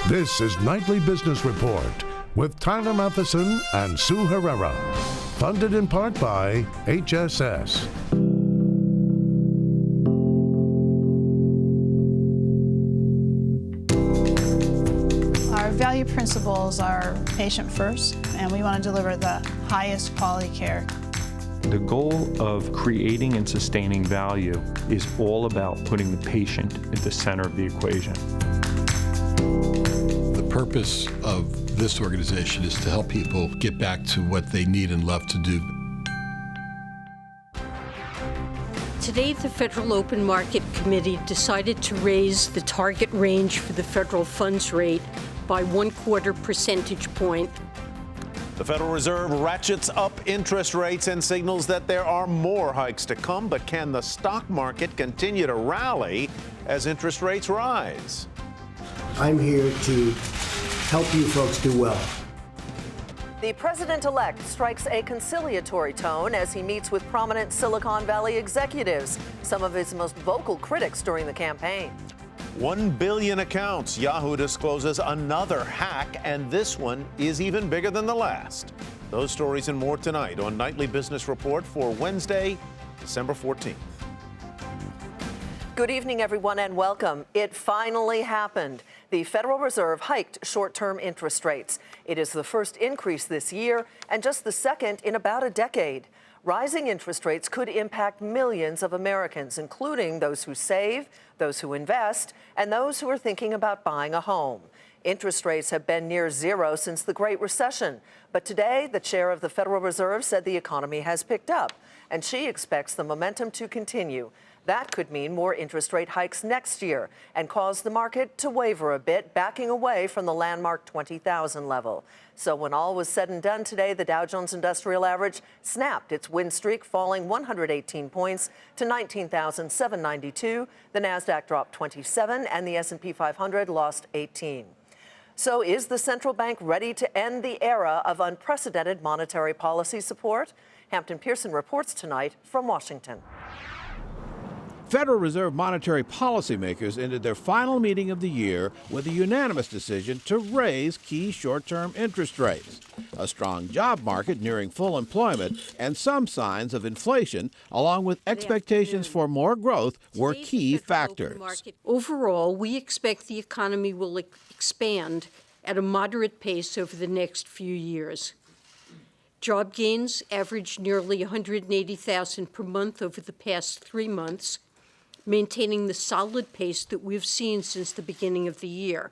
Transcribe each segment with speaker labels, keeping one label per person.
Speaker 1: This is Nightly Business Report with Tyler Matheson and Sue Herrera. Funded in part by HSS.
Speaker 2: Our value principles are patient first, and we want to deliver the highest quality care.
Speaker 3: The goal of creating and sustaining value is all about putting the patient at the center of the equation.
Speaker 4: The purpose of this organization is to help people get back to what they need and love to do.
Speaker 5: Today, the Federal Open Market Committee decided to raise the target range for the federal funds rate by 1/4 percentage point.
Speaker 6: The Federal Reserve ratchets up interest rates and signals that there are more hikes to come. But can the stock market continue to rally as interest rates rise?
Speaker 7: I'm here to help you folks do well.
Speaker 8: The president-elect strikes a conciliatory tone as he meets with prominent Silicon Valley executives, some of his most vocal critics during the campaign.
Speaker 6: 1 billion accounts. Yahoo discloses another hack, and this one is even bigger than the last. Those stories and more tonight on Nightly Business Report for Wednesday, December 14th.
Speaker 8: Good evening, everyone, and welcome. It finally happened. The Federal Reserve hiked short-term interest rates. It is the first increase this year and just the second in about a decade. Rising interest rates could impact millions of Americans, including those who save, those who invest, and those who are thinking about buying a home. Interest rates have been near zero since the Great Recession. But today, the chair of the Federal Reserve said the economy has picked up, and she expects the momentum to continue. That could mean more interest rate hikes next year and cause the market to waver a bit, backing away from the landmark 20,000 level. So when all was said and done today, the Dow Jones Industrial Average snapped its win streak, falling 118 points to 19,792. The Nasdaq dropped 27, and the S&P 500 lost 18. So is the central bank ready to end the era of unprecedented monetary policy support? Hampton Pearson reports tonight from Washington.
Speaker 9: Federal Reserve monetary policymakers ended their final meeting of the year with a unanimous decision to raise key short-term interest rates. A strong job market nearing full employment and some signs of inflation, along with expectations for more growth, were key factors.
Speaker 5: Overall, we expect the economy will expand at a moderate pace over the next few years. Job gains averaged nearly 180,000 per month over the past 3 months, maintaining the solid pace that we've seen since the beginning of the year.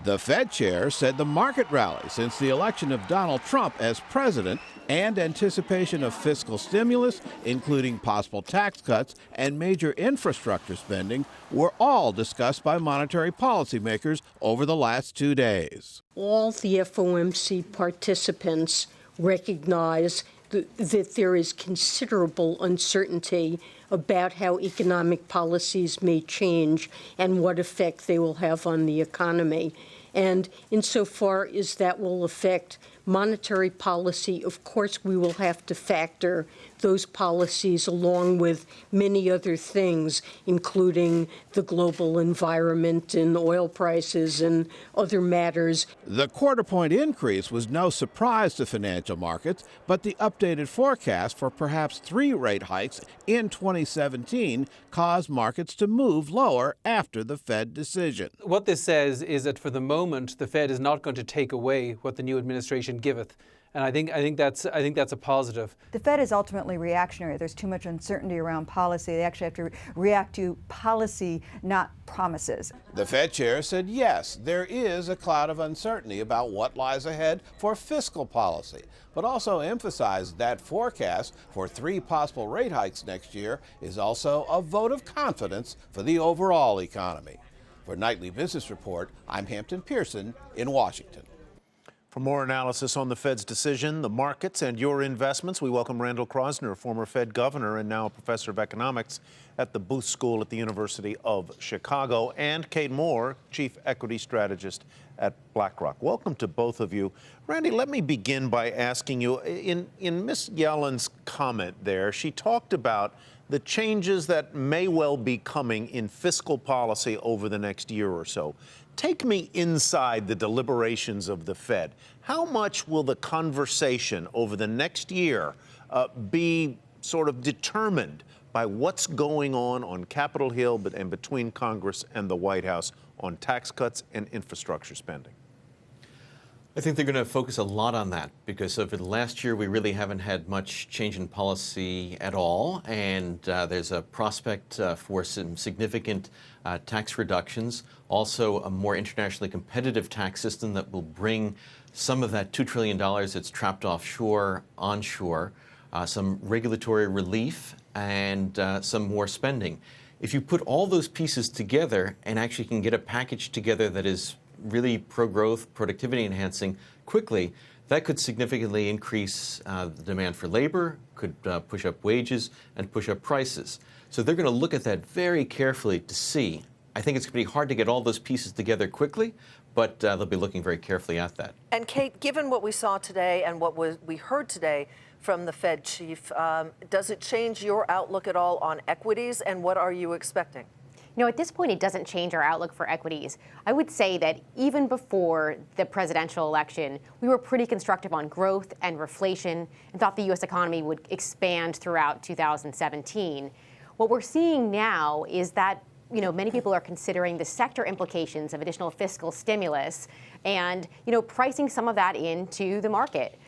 Speaker 9: The Fed chair said the market rally since the election of Donald Trump as president and anticipation of fiscal stimulus, including possible tax cuts and major infrastructure spending, were all discussed by monetary policymakers over the last 2 days.
Speaker 5: All the FOMC participants recognize that there is considerable uncertainty about how economic policies may change and what effect they will have on the economy. And insofar as that will affect monetary policy, of course, we will have to factor those policies along with many other things, including the global environment and oil prices and other matters.
Speaker 9: The quarter-point increase was no surprise to financial markets, but the updated forecast for perhaps 3 rate hikes in 2017 caused markets to move lower after the Fed decision.
Speaker 10: What this says is that for the moment, the Fed is not going to take away what the new administration giveth. And I think that's a positive.
Speaker 11: The Fed is ultimately reactionary. There's too much uncertainty around policy. They actually have to react to policy, not promises.
Speaker 9: The Fed chair said yes, there is a cloud of uncertainty about what lies ahead for fiscal policy, but also emphasized that forecast for 3 possible rate hikes next year is also a vote of confidence for the overall economy. For Nightly Business Report, I'm Hampton Pearson in Washington.
Speaker 6: For more analysis on the Fed's decision, the markets, and your investments, we welcome Randall Kraus, former Fed governor and now a professor of economics at the Booth School at the University of Chicago, and Kate Moore, chief equity strategist at BlackRock. Welcome to both of you. Randy, let me begin by asking you, in Ms. Yellen's comment there, she talked about the changes that may well be coming in fiscal policy over the next year or so. Take me inside the deliberations of the Fed. How much will the conversation over the next year be sort of determined by what's going on Capitol Hill and between Congress and the White House on tax cuts and infrastructure spending?
Speaker 12: I think they're going to focus a lot on that because over the last year, we really haven't had much change in policy at all. And there's a prospect for some significant tax reductions. Also, a more internationally competitive tax system that will bring some of that $2 trillion that's trapped offshore, onshore, some regulatory relief, and some more spending. If you put all those pieces together and actually can get a package together that is really pro-growth, productivity enhancing quickly, that could significantly increase the demand for labor, could push up wages, and push up prices. So they're going to look at that very carefully to see. I think it's going to be hard to get all those pieces together quickly, but they'll be looking very carefully at that.
Speaker 8: And Kate, given what we saw today and what we heard today from the Fed chief, does it change your outlook at all on equities, and what are you expecting?
Speaker 13: No, at this point, it doesn't change our outlook for equities. I would say that even before the presidential election, we were pretty constructive on growth and reflation and thought the U.S. economy would expand throughout 2017. What we're seeing now is that many people are considering the sector implications of additional fiscal stimulus and, pricing some of that into the market.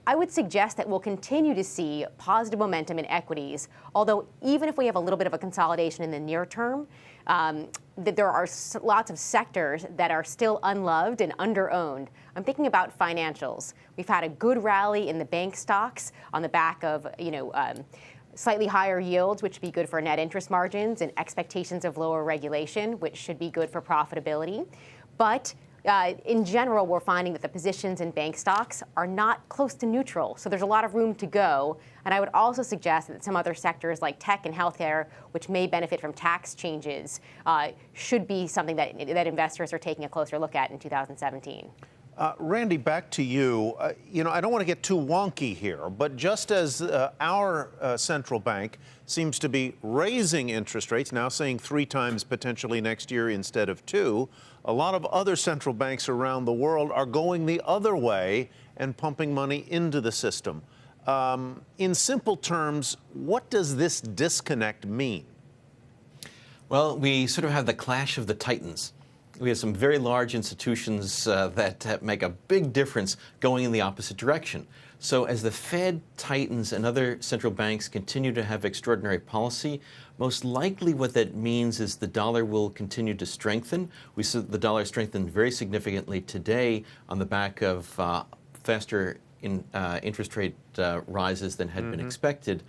Speaker 13: I would suggest that we'll continue to see positive momentum in equities, although even if we have a little bit of a consolidation in the near term, that there are lots of sectors that are still unloved and underowned. I'm thinking about financials. We've had a good rally in the bank stocks on the back of, slightly higher yields, which would be good for net interest margins, and expectations of lower regulation, which should be good for profitability. But in general, we're finding that the positions in bank stocks are not close to neutral. So there's a lot of room to go. And I would also suggest that some other sectors like tech and healthcare, which may benefit from tax changes, should be something that investors are taking a closer look at in 2017.
Speaker 6: Randy, back to you. I don't want to get too wonky here, but just as our central bank seems to be raising interest rates, now saying 3 times potentially next year instead of 2, a lot of other central banks around the world are going the other way and pumping money into the system. In simple terms, what does this disconnect mean?
Speaker 12: Well, we sort of have the clash of the titans. We have some very large institutions that make a big difference going in the opposite direction. So as the Fed tightens and other central banks continue to have extraordinary policy, most likely what that means is the dollar will continue to strengthen. We saw the dollar strengthened very significantly today on the back of faster interest rate rises than had been expected.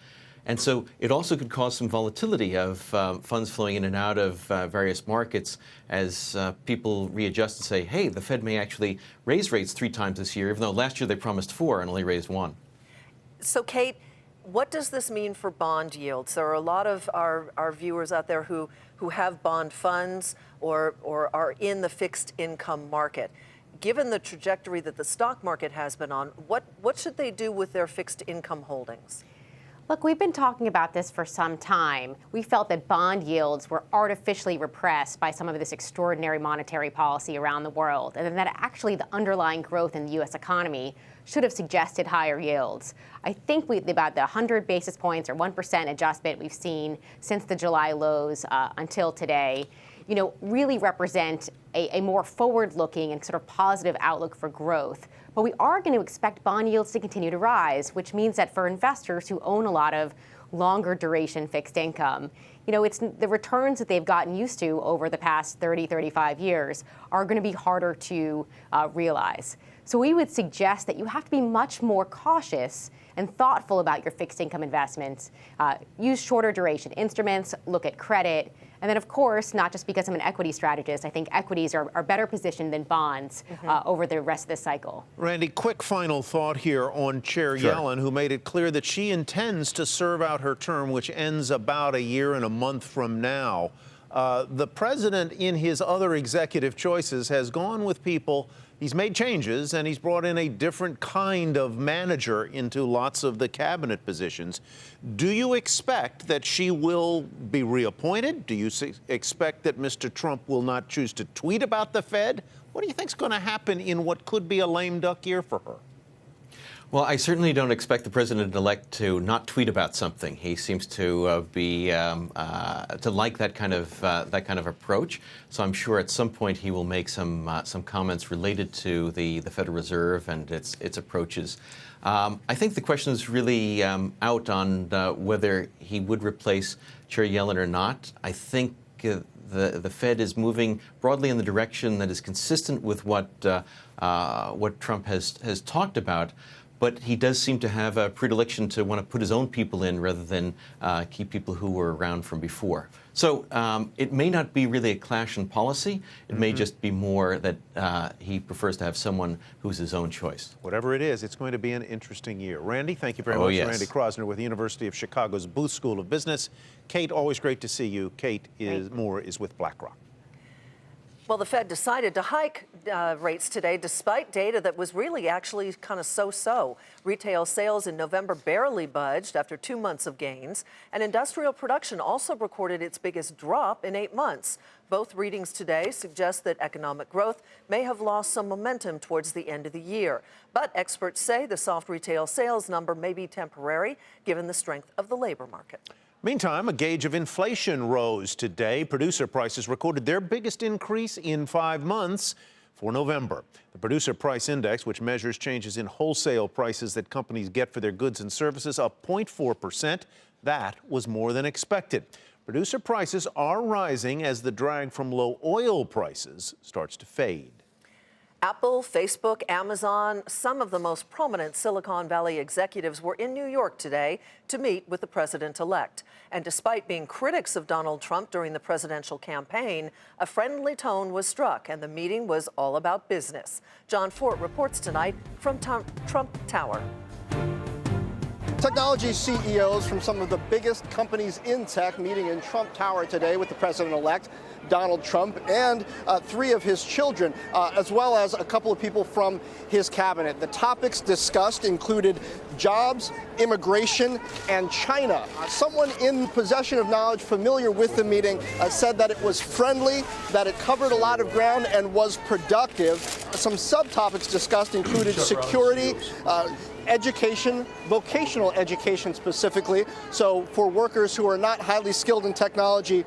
Speaker 12: And so it also could cause some volatility of funds flowing in and out of various markets as people readjust and say, hey, the Fed may actually raise rates 3 times this year, even though last year they promised 4 and only raised 1.
Speaker 8: So, Kate, what does this mean for bond yields? There are a lot of our viewers out there who have bond funds or are in the fixed income market. Given the trajectory that the stock market has been on, what should they do with their fixed income holdings?
Speaker 13: Look, we've been talking about this for some time. We felt that bond yields were artificially repressed by some of this extraordinary monetary policy around the world, and that actually the underlying growth in the U.S. economy should have suggested higher yields. I think about the 100 basis points or 1% adjustment we've seen since the July lows until today, really represent a more forward-looking and sort of positive outlook for growth. But we are going to expect bond yields to continue to rise, which means that for investors who own a lot of longer duration fixed income, it's the returns that they've gotten used to over the past 30, 35 years are going to be harder to realize. So we would suggest that you have to be much more cautious and thoughtful about your fixed income investments. Use shorter duration instruments, look at credit, and then, of course, not just because I'm an equity strategist, I think equities are better positioned than bonds over the rest of the cycle.
Speaker 6: Randy, quick final thought here on Chair Yellen, who made it clear that she intends to serve out her term, which ends about a year and a month from now. The president, in his other executive choices, has gone with people. He's made changes, and he's brought in a different kind of manager into lots of the cabinet positions. Do you expect that she will be reappointed? Do you expect that Mr. Trump will not choose to tweet about the Fed? What do you think is going to happen in what could be a lame duck year for her?
Speaker 12: Well, I certainly don't expect the president-elect to not tweet about something. He seems to to like that kind of approach. So I'm sure at some point he will make some comments related to the Federal Reserve and its approaches. I think the question is really out on whether he would replace Chair Yellen or not. I think the Fed is moving broadly in the direction that is consistent with what Trump has talked about. But he does seem to have a predilection to want to put his own people in rather than keep people who were around from before. So it may not be really a clash in policy. It may just be more that he prefers to have someone who's his own choice.
Speaker 6: Whatever it is, it's going to be an interesting year. Randy, thank you very much.
Speaker 12: Yes.
Speaker 6: Randy Krosner with the University of Chicago's Booth School of Business. Kate, always great to see you. Kate Moore is with BlackRock.
Speaker 8: Well, the Fed decided to hike rates today despite data that was really actually kind of so-so. Retail sales in November barely budged after 2 months of gains, and industrial production also recorded its biggest drop in 8 months. Both readings today suggest that economic growth may have lost some momentum towards the end of the year. But experts say the soft retail sales number may be temporary, given the strength of the labor market.
Speaker 6: Meantime, a gauge of inflation rose today. Producer prices recorded their biggest increase in 5 months for November. The Producer Price Index, which measures changes in wholesale prices that companies get for their goods and services, up 0.4%. That was more than expected. Producer prices are rising as the drag from low oil prices starts to fade.
Speaker 8: Apple, Facebook, Amazon, some of the most prominent Silicon Valley executives were in New York today to meet with the president-elect. And despite being critics of Donald Trump during the presidential campaign, a friendly tone was struck, and the meeting was all about business. John Fort reports tonight from Trump Tower.
Speaker 14: Technology CEOs from some of the biggest companies in tech meeting in Trump Tower today with the president-elect, Donald Trump, and 3 of his children, as well as a couple of people from his cabinet. The topics discussed included jobs, immigration, and China. Someone in possession of knowledge familiar with the meeting said that it was friendly, that it covered a lot of ground, and was productive. Some subtopics discussed included security, education, vocational education specifically, so for workers who are not highly skilled in technology,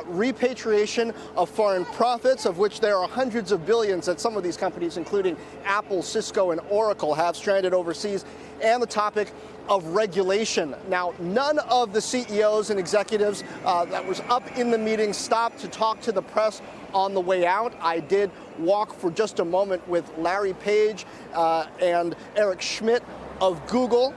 Speaker 14: repatriation of foreign profits, of which there are hundreds of billions that some of these companies, including Apple, Cisco, and Oracle, have stranded overseas, and the topic of regulation. Now, none of the CEOs and executives that was up in the meeting stopped to talk to the press on the way out. I did walk for just a moment with Larry Page and Eric Schmidt of Google.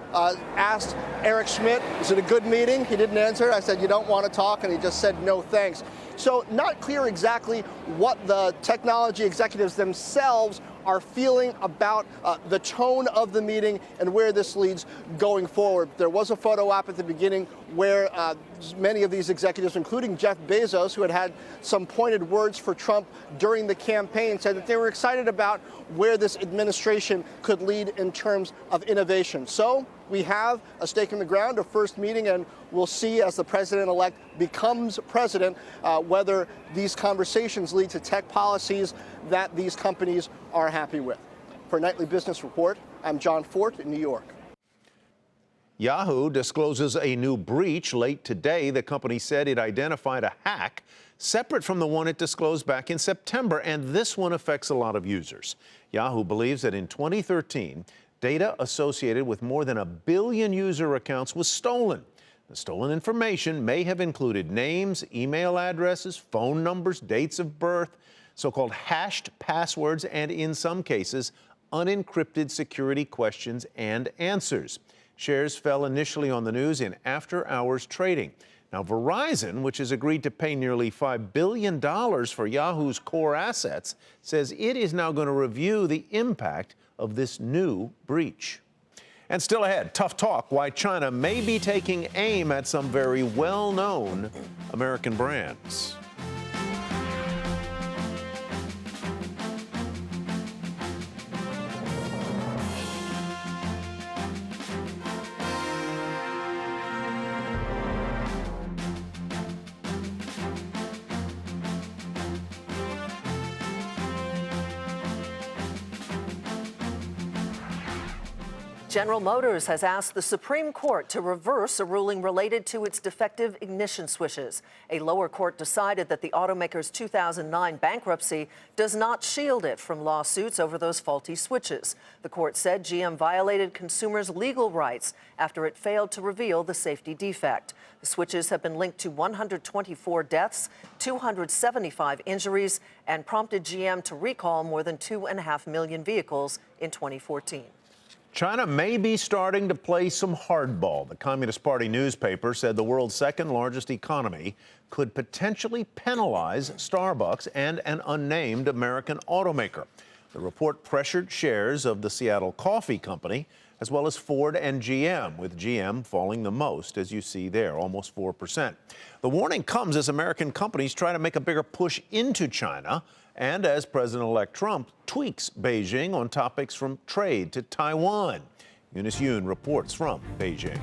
Speaker 14: Asked Eric Schmidt, is it a good meeting? He didn't answer. I said, you don't want to talk, and he just said no thanks. So not clear exactly what the technology executives themselves are feeling about the tone of the meeting and where this leads going forward. There was a photo op at the beginning where many of these executives, including Jeff Bezos, who had some pointed words for Trump during the campaign, said that they were excited about where this administration could lead in terms of innovation. So we have a stake in the ground, a first meeting, and we'll see as the president-elect becomes president whether these conversations lead to tech policies that these companies are happy with. For Nightly Business Report, I'm John Fort in New York.
Speaker 6: Yahoo discloses a new breach late today. The company said it identified a hack separate from the one it disclosed back in September, and this one affects a lot of users. Yahoo believes that in 2013, data associated with more than 1 billion user accounts was stolen. The stolen information may have included names, email addresses, phone numbers, dates of birth, so-called hashed passwords, and in some cases, unencrypted security questions and answers. Shares fell initially on the news in after-hours trading. Now, Verizon, which has agreed to pay nearly $5 billion for Yahoo's core assets, says it is now going to review the impact of this new breach. And still ahead, tough talk why China may be taking aim at some very well-known American brands.
Speaker 8: General Motors has asked the Supreme Court to reverse a ruling related to its defective ignition switches. A lower court decided that the automaker's 2009 bankruptcy does not shield it from lawsuits over those faulty switches. The court said GM violated consumers' legal rights after it failed to reveal the safety defect. The switches have been linked to 124 deaths, 275 injuries, and prompted GM to recall more than 2.5 million vehicles in 2014.
Speaker 6: China may be starting to play some hardball. The Communist Party newspaper said the world's second largest economy could potentially penalize Starbucks and an unnamed American automaker. The report pressured shares of the Seattle Coffee Company, as well as Ford and GM, with GM falling the most, as you see there, almost 4%. The warning comes as American companies try to make a bigger push into China, and as President-elect Trump tweaks Beijing on topics from trade to Taiwan. Eunice Yoon reports from Beijing.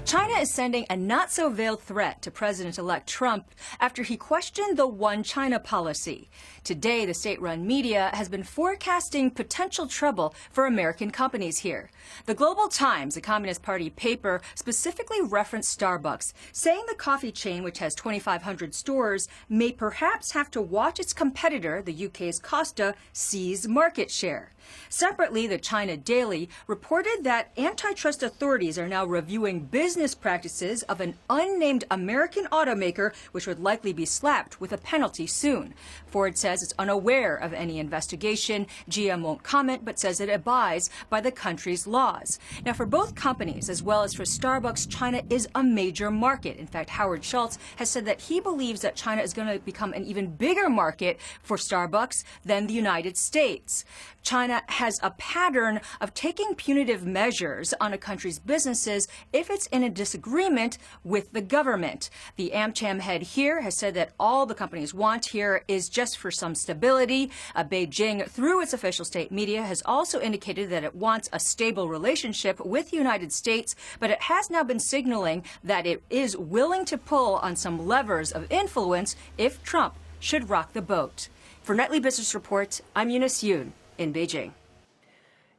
Speaker 15: China is sending a not-so-veiled threat to President-elect Trump after he questioned the One China policy. Today, the state-run media has been forecasting potential trouble for American companies here. The Global Times, a Communist Party paper, specifically referenced Starbucks, saying the coffee chain, which has 2,500 stores, may perhaps have to watch its competitor, the UK's Costa, seize market share. Separately, the China Daily reported that antitrust authorities are now reviewing business practices of an unnamed American automaker, which would likely be slapped with a penalty soon. Ford says it's unaware of any investigation. GM won't comment, but says it abides by the country's laws. Now, for both companies, as well as for Starbucks, China is a major market. In fact, Howard Schultz has said that he believes that China is going to become an even bigger market for Starbucks than the United States. China has a pattern of taking punitive measures on a country's businesses if it's in a disagreement with the government. The AmCham head here has said that all the companies want here is just for some stability. Beijing, through its official state media, has also indicated that it wants a stable relationship with the United States, but it has now been signaling that it is willing to pull on some levers of influence if Trump should rock the boat. For Nightly Business Report, I'm Eunice Yoon in Beijing.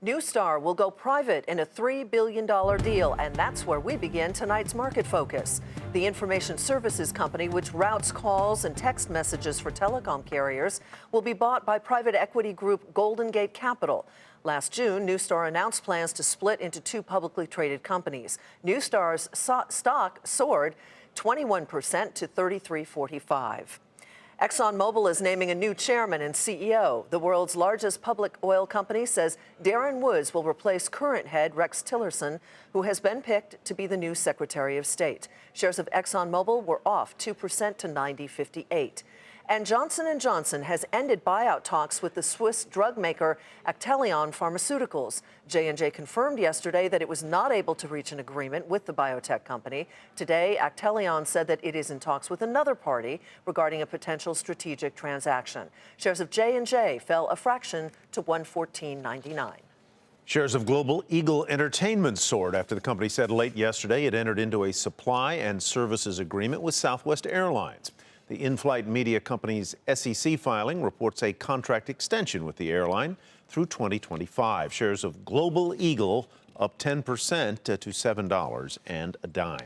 Speaker 8: NuStar will go private in a $3 billion deal, and that's where we begin tonight's market focus. The information services company, which routes calls and text messages for telecom carriers, will be bought by private equity group Golden Gate Capital. Last June, NuStar announced plans to split into two publicly traded companies. NuStar's stock soared 21% to $33.45. ExxonMobil is naming a new chairman and CEO. The world's largest public oil company says Darren Woods will replace current head Rex Tillerson, who has been picked to be the new Secretary of State. Shares of ExxonMobil were off 2% to 90.58. And Johnson & Johnson has ended buyout talks with the Swiss drug maker Actelion Pharmaceuticals. J&J confirmed yesterday that it was not able to reach an agreement with the biotech company. Today, Actelion said that it is in talks with another party regarding a potential strategic transaction. Shares of J&J fell a fraction to $114.99.
Speaker 6: Shares of Global Eagle Entertainment soared after the company said late yesterday it entered into a supply and services agreement with Southwest Airlines. The in-flight media company's SEC filing reports a contract extension with the airline through 2025. Shares of Global Eagle up 10% to $7.10.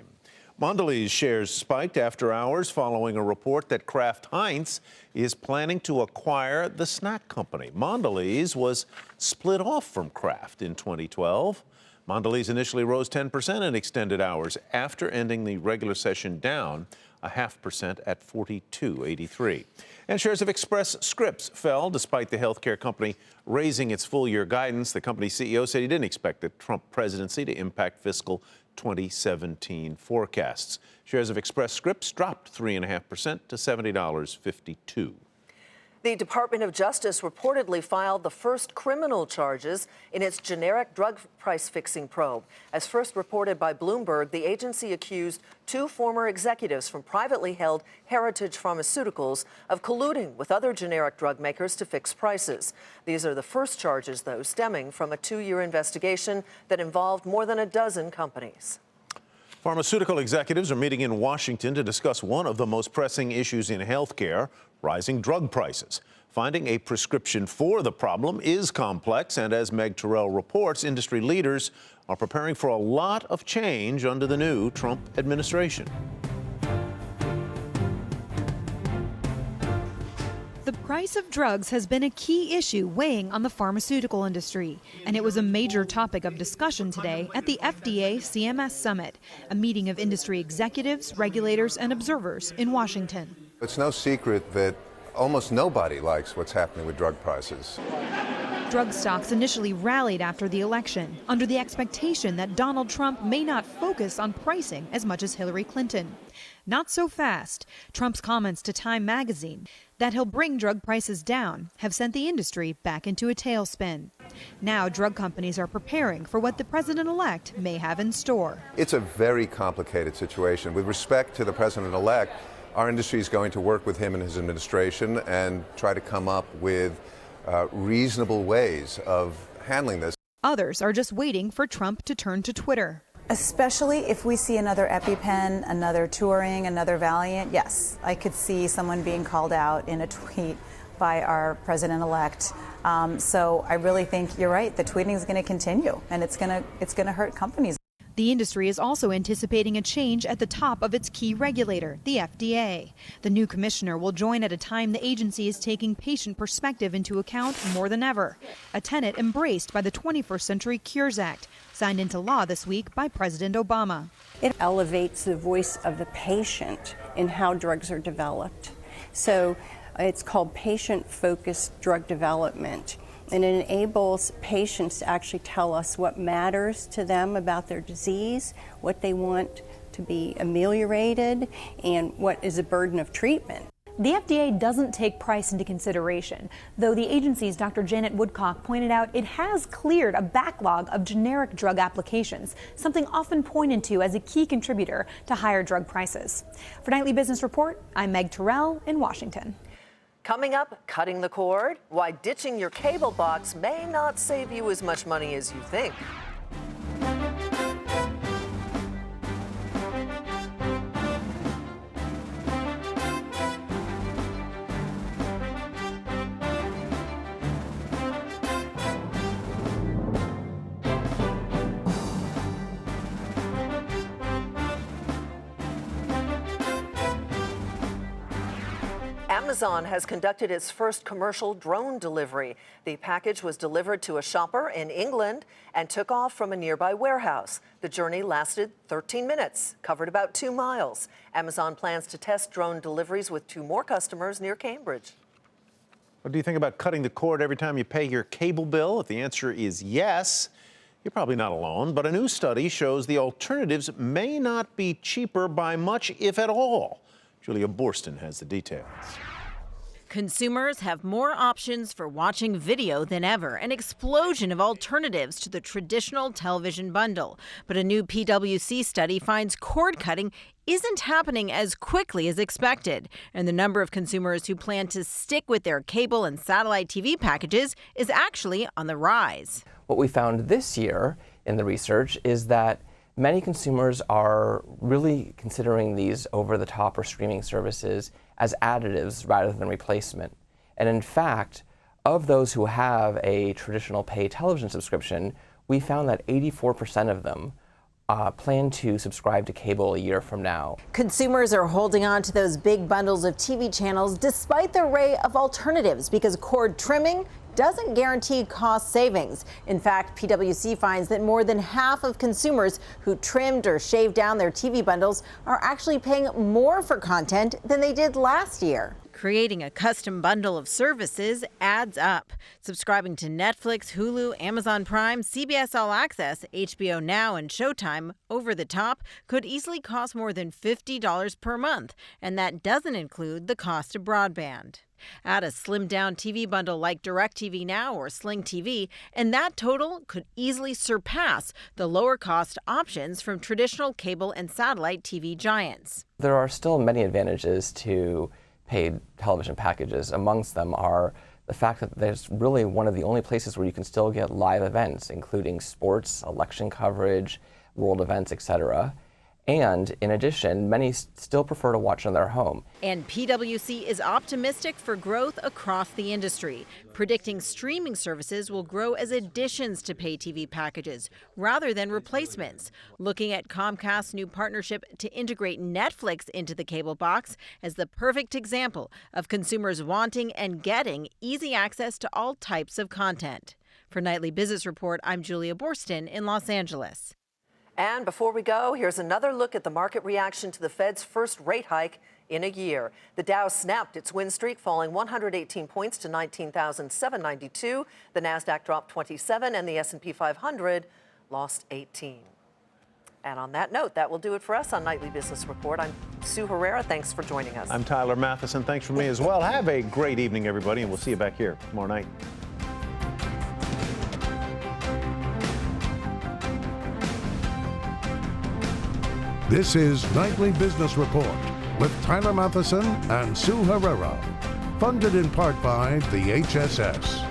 Speaker 6: Mondelez shares spiked after hours following a report that Kraft Heinz is planning to acquire the snack company. Mondelez was split off from Kraft in 2012. Mondelez initially rose 10% in extended hours after ending the regular session down 0.5% at 42.83. And shares of Express Scripts fell despite the healthcare company raising its full-year guidance. The company's CEO said he didn't expect the Trump presidency to impact fiscal 2017 forecasts. Shares of Express Scripts dropped 3.5% to $70.52.
Speaker 8: The Department of Justice reportedly filed the first criminal charges in its generic drug price-fixing probe. As first reported by Bloomberg, the agency accused two former executives from privately held Heritage Pharmaceuticals of colluding with other generic drug makers to fix prices. These are the first charges, though, stemming from a 2-year investigation that involved more than a dozen companies.
Speaker 6: Pharmaceutical executives are meeting in Washington to discuss one of the most pressing issues in healthcare, rising drug prices. Finding a prescription for the problem is complex, and as Meg Terrell reports, industry leaders are preparing for a lot of change under the new Trump administration.
Speaker 16: The price of drugs has been a key issue weighing on the pharmaceutical industry, and it was a major topic of discussion today at the FDA-CMS Summit, a meeting of industry executives, regulators, and observers in Washington.
Speaker 17: It's no secret that almost nobody likes what's happening with drug prices.
Speaker 16: Drug stocks initially rallied after the election, under the expectation that Donald Trump may not focus on pricing as much as Hillary Clinton. Not so fast. Trump's comments to Time magazine that he'll bring drug prices down have sent the industry back into a tailspin. Now drug companies are preparing for what the president-elect may have in store.
Speaker 17: It's a very complicated situation. With respect to the president-elect, our industry is going to work with him and his administration and try to come up with reasonable ways of handling this.
Speaker 16: Others are just waiting for Trump to turn to Twitter.
Speaker 18: Especially if we see another EpiPen, another Turing, another Valiant, yes, I could see someone being called out in a tweet by our president-elect. So I really think you're right. The tweeting is going to continue, and it's going to hurt companies.
Speaker 16: The industry is also anticipating a change at the top of its key regulator, the FDA. The new commissioner will join at a time the agency is taking patient perspective into account more than ever, a tenet embraced by the 21st Century Cures Act, signed into law this week by President Obama.
Speaker 19: It elevates the voice of the patient in how drugs are developed. So it's called patient-focused drug development. And it enables patients to actually tell us what matters to them about their disease, what they want to be ameliorated, and what is a burden of treatment.
Speaker 20: The FDA doesn't take price into consideration, though the agency's Dr. Janet Woodcock pointed out it has cleared a backlog of generic drug applications, something often pointed to as a key contributor to higher drug prices. For Nightly Business Report, I'm Meg Terrell in Washington.
Speaker 8: Coming up, cutting the cord, why ditching your cable box may not save you as much money as you think. Amazon has conducted its first commercial drone delivery. The package was delivered to a shopper in England and took off from a nearby warehouse. The journey lasted 13 minutes, covered about 2 miles. Amazon plans to test drone deliveries with 2 more customers near Cambridge.
Speaker 6: What do you think about cutting the cord every time you pay your cable bill? If the answer is yes, you're probably not alone, but a new study shows the alternatives may not be cheaper by much, if at all. Julia Borston has the details.
Speaker 21: Consumers have more options for watching video than ever, an explosion of alternatives to the traditional television bundle. But a new PwC study finds cord cutting isn't happening as quickly as expected, and the number of consumers who plan to stick with their cable and satellite TV packages is actually on the rise.
Speaker 22: What we found this year in the research is that many consumers are really considering these over-the-top or streaming services as additives rather than replacement. And in fact, of those who have a traditional pay television subscription, we found that 84% of them plan to subscribe to cable a year from now.
Speaker 21: Consumers are holding on to those big bundles of TV channels despite the array of alternatives because cord trimming doesn't guarantee cost savings. In fact, PwC finds that more than half of consumers who trimmed or shaved down their TV bundles are actually paying more for content than they did last year. Creating a custom bundle of services adds up. Subscribing to Netflix, Hulu, Amazon Prime, CBS All Access, HBO Now, and Showtime over the top could easily cost more than $50 per month, and that doesn't include the cost of broadband. Add a slimmed-down TV bundle like DirecTV Now or Sling TV, and that total could easily surpass the lower-cost options from traditional cable and satellite TV giants.
Speaker 22: There are still many advantages to paid television packages. Amongst them are the fact that there's really one of the only places where you can still get live events, including sports, election coverage, world events, etc. And in addition, many still prefer to watch in their home.
Speaker 1: And PwC is optimistic for growth across the industry, predicting streaming services will grow as additions to pay TV packages rather than replacements, looking at Comcast's new partnership to integrate Netflix into the cable box as the perfect example of consumers wanting and getting easy access to all types of content. For Nightly Business Report, I'm Julia Borston in Los Angeles.
Speaker 8: And before we go, here's another look at the market reaction to the Fed's first rate hike in a year. The Dow snapped its win streak, falling 118 points to 19,792. The Nasdaq dropped 27, and the S&P 500 lost 18. And on that note, that will do it for us on Nightly Business Report. I'm Sue Herrera. Thanks for joining us.
Speaker 6: I'm Tyler Matheson. Thanks from me as well. Have a great evening, everybody, and we'll see you back here tomorrow night.
Speaker 2: This is Nightly Business Report with Tyler Matheson and Sue Herrera. Funded in part by the HSS.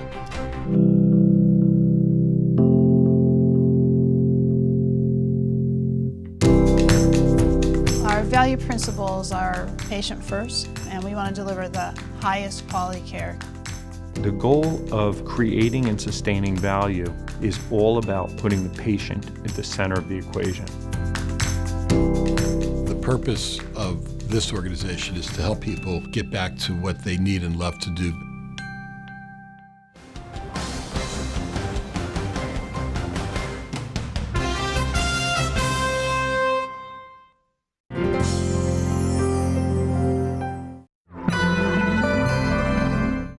Speaker 23: Our value principles are patient first, and we want to deliver the highest quality care.
Speaker 3: The goal of creating and sustaining value is all about putting the patient at the center of the equation.
Speaker 4: The purpose of this organization is to help people get back to what they need and love to do